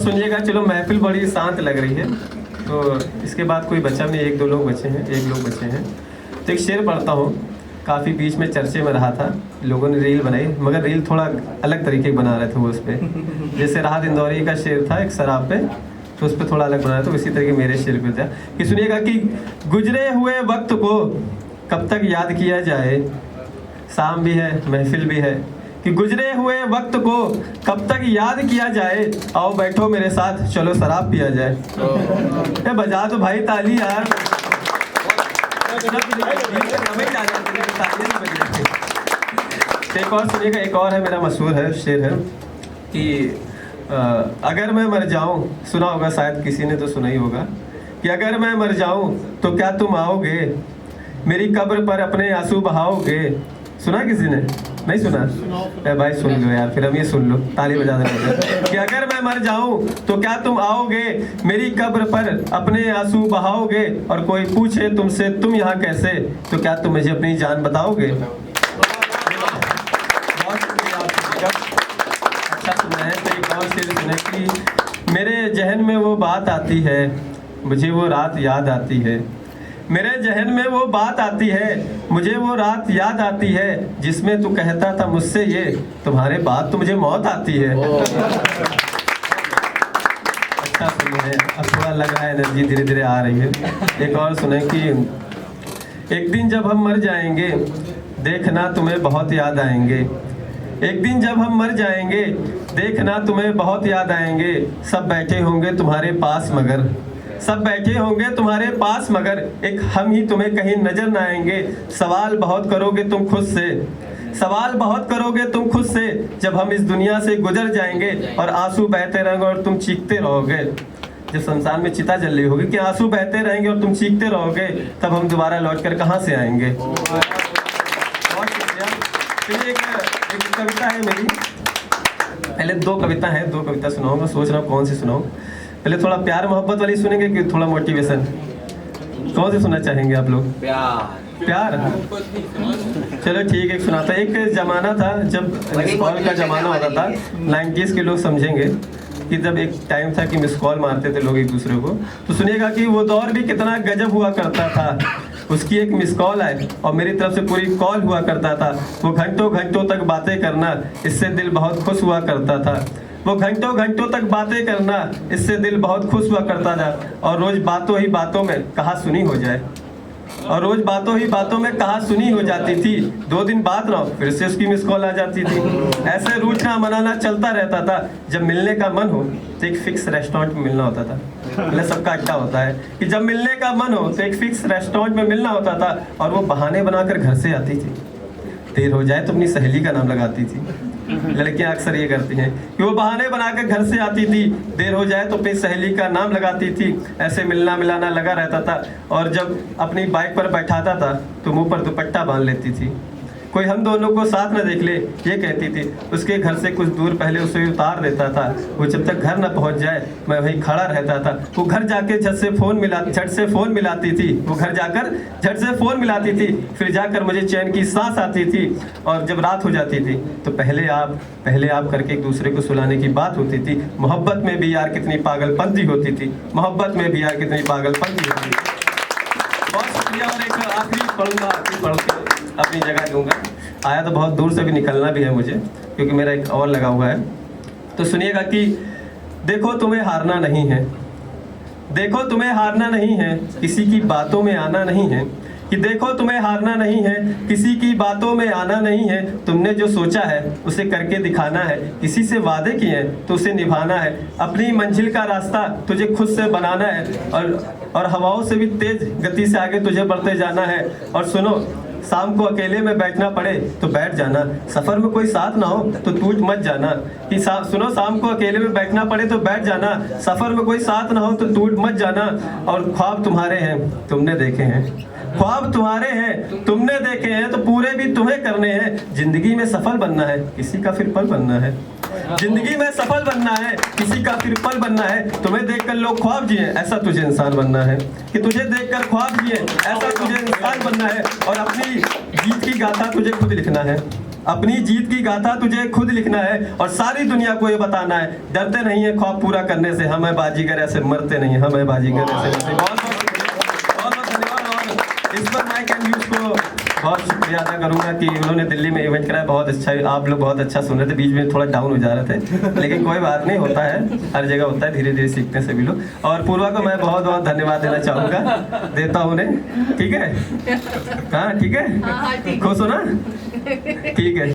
सुनिएगा। चलो महफिल बड़ी शांत लग रही है, तो इसके बाद कोई बच्चा नहीं, एक लोग बचे हैं। तो एक शेर पढ़ता हूँ, काफ़ी बीच में चर्चे में रहा था, लोगों ने रील बनाई, मगर रील थोड़ा अलग तरीके की बना रहे थे वो उस पर। जैसे राहत इंदौरी का शेर था एक शराब पे, तो उस पर थोड़ा अलग बनाया, तो इसी तरीके मेरे शेर पे था कि सुनिएगा कि गुजरे हुए वक्त को कब तक याद किया जाए, शाम भी है महफिल भी है, कि गुजरे हुए वक्त को कब तक याद किया जाए, आओ बैठो मेरे साथ चलो शराब पिया जाए। ये बजा तो भाई ताली यार। एक और सुनिएगा, एक और है मेरा मशहूर है शेर है कि अगर मैं मर जाऊं, सुना होगा शायद किसी ने तो सुना ही होगा, कि अगर मैं मर जाऊं तो क्या तुम आओगे, मेरी कब्र पर अपने आंसू बहाओगे। सुना किसी ने? नहीं सुना? भाई सुन लो यार, फिर हम ये सुन लो, ताली बजा देना कि अगर मैं मर जाऊं तो क्या तुम आओगे, मेरी कब्र पर अपने आंसू बहाओगे, और कोई पूछे तुमसे तुम यहाँ कैसे, तो क्या तुम मुझे अपनी जान बताओगे। बहुत अच्छा सुना है। तो एक और शेर सुने कि मेरे जहन में वो बात आती है, मुझे वो रात याद आती है, मेरे जहन में वो बात आती है, मुझे वो रात याद आती है, जिसमें तू कहता था मुझसे ये, तुम्हारे बाद तो मुझे मौत आती है। अच्छा सुनिए, अब थोड़ा लग रहा है एनर्जी धीरे धीरे आ रही है। एक और सुने कि एक दिन जब हम मर जाएंगे देखना तुम्हें बहुत याद आएंगे, एक दिन जब हम मर जाएंगे देखना तुम्हें बहुत याद आएंगे, सब बैठे होंगे तुम्हारे पास मगर, सब बैठे होंगे तुम्हारे पास मगर, एक हम ही तुम्हें कहीं नजर ना आएंगे, सवाल बहुत करोगे तुम खुद से, सवाल बहुत करोगे तुम खुद से, जब हम इस दुनिया से गुजर जाएंगे और आंसू बहते रहेंगे और तुम चीखते रहोगे। जब संसार में चिता जल रही होगी कि आंसू बहते रहेंगे और तुम चीखते रहोगे, तब हम दोबारा लौट कर कहाँ से आएंगे। बहुत शुक्रिया। एक कविता है मेरी, पहले दो कविता हैं, दो कविता सुनाऊंगा, सोच रहा हूँ कौन सी सुनाऊं। पहले थोड़ा प्यार मोहब्बत वाली सुनेंगे कि थोड़ा मोटिवेशन, कौन से सुनना चाहेंगे आप लोग? प्यार। चलो ठीक है, एक सुनाता। एक जमाना था जब मिस कॉल का जमाना होता था, 90s के लोग समझेंगे कि जब एक टाइम था कि मिस कॉल मारते थे लोग एक दूसरे को। तो सुनिएगा कि वो दौर भी कितना गजब हुआ करता था, उसकी एक मिस कॉल आए और मेरी तरफ से पूरी कॉल हुआ करता था, वो घंटों घंटों तक बातें करना, इससे दिल बहुत खुश हुआ करता था, वो घंटों घंटों तक बातें करना, इससे दिल बहुत खुश हुआ करता था, और रोज बातों ही बातों में कहा सुनी हो जाए, और रोज बातों ही बातों में कहा सुनी हो जाती थी, 2 दिन बाद ना फिर से उसकी मिस कॉल आ जाती थी। ऐसे रूठना मनाना चलता रहता था। जब मिलने का मन हो तो एक फिक्स रेस्टोरेंट में मिलना होता था, मतलब सबका अड्डा होता है कि जब मिलने का मन हो तो एक फिक्स रेस्टोरेंट में मिलना होता था, और वो बहाने बनाकर घर से आती थी, देर हो जाए तो अपनी सहेली का नाम लगाती थी। लड़कियां अक्सर ये करती हैं कि वो बहाने बनाकर घर से आती थी, देर हो जाए तो अपनी सहेली का नाम लगाती थी, ऐसे मिलना मिलाना लगा रहता था। और जब अपनी बाइक पर बैठाता था तो मुंह पर दुपट्टा बांध लेती थी, कोई हम दोनों को साथ न देख ले ये कहती थी, उसके घर से कुछ दूर पहले उसे उतार देता था, वो जब तक घर न पहुंच जाए मैं वहीं खड़ा रहता था, वो घर जाके झट से फ़ोन मिलाती थी, वो घर जाकर झट से फ़ोन मिलाती थी, फिर जाकर मुझे चैन की सांस आती थी, और जब रात हो जाती थी तो पहले आप करके एक दूसरे को सुलाने की बात होती थी। मोहब्बत में भी यार कितनी पागलपंती होती थी, मोहब्बत में भी यार कितनी पागलपंती होती थी। बहुत शुक्रिया। और एक आखिरी पढ़ के अपनी जगह दूंगा। आया तो बहुत दूर से भी निकलना भी है मुझे, क्योंकि मेरा एक और लगा हुआ है। तो सुनिएगा कि देखो तुम्हें हारना नहीं है, देखो तुम्हें हारना नहीं है, किसी की बातों में आना नहीं है, कि देखो तुम्हें हारना नहीं है, किसी की बातों में आना नहीं है, तुमने जो सोचा है उसे करके दिखाना है, किसी से वादे किए हैं तो उसे निभाना है, अपनी मंजिल का रास्ता तुझे खुद से बनाना है, और हवाओं से भी तेज गति से आगे तुझे बढ़ते जाना है। और सुनो, शाम को अकेले में बैठना पड़े तो बैठ जाना, सफ़र में कोई साथ ना हो तो टूट मत जाना, कि सुनो, शाम को अकेले में बैठना पड़े तो बैठ जाना, सफ़र में कोई साथ ना हो तो टूट मत जाना, और ख्वाब तुम्हारे हैं तुमने देखे हैं, ख्वाब तुम्हारे हैं तुमने देखे हैं, तो पूरे भी तुम्हें करने हैं। जिंदगी में सफल बनना है, किसी का फिर पल बनना है, जिंदगी में सफल बनना है, किसी का फिर पल बनना है, तुम्हें देखकर लोग ख्वाब जिए ऐसा तुझे इंसान बनना है, कि तुझे देखकर ख्वाब जिए ऐसा तुझे इंसान बनना है, और अपनी गीत की गाथा तुझे खुद लिखना है। अपनी जीत की गाथा तुझे खुद लिखना है और सारी दुनिया को ये बताना है, डरते नहीं है ख्वाब पूरा करने से, हमें बाजीगर ऐसे मरते नहीं, हमें बाजीगर ऐसे। बहुत बहुत धन्यवाद। और इस पर माइक एंड व्यूज को बहुत शुक्रिया अदा करूंगा कि उन्होंने दिल्ली में इवेंट कराया, बहुत अच्छा, आप लोग बहुत अच्छा सुन रहे थे, बीच में थोड़ा डाउन हो जा रहे थे, लेकिन कोई बात नहीं, होता है, हर जगह होता है, धीरे धीरे सीखते हैं सभी लोग। और पूर्वा को मैं बहुत बहुत धन्यवाद देना चाहूँगा, देता हूँ उन्हें, ठीक है, हाँ ठीक है, खुश हो ना, ठीक है।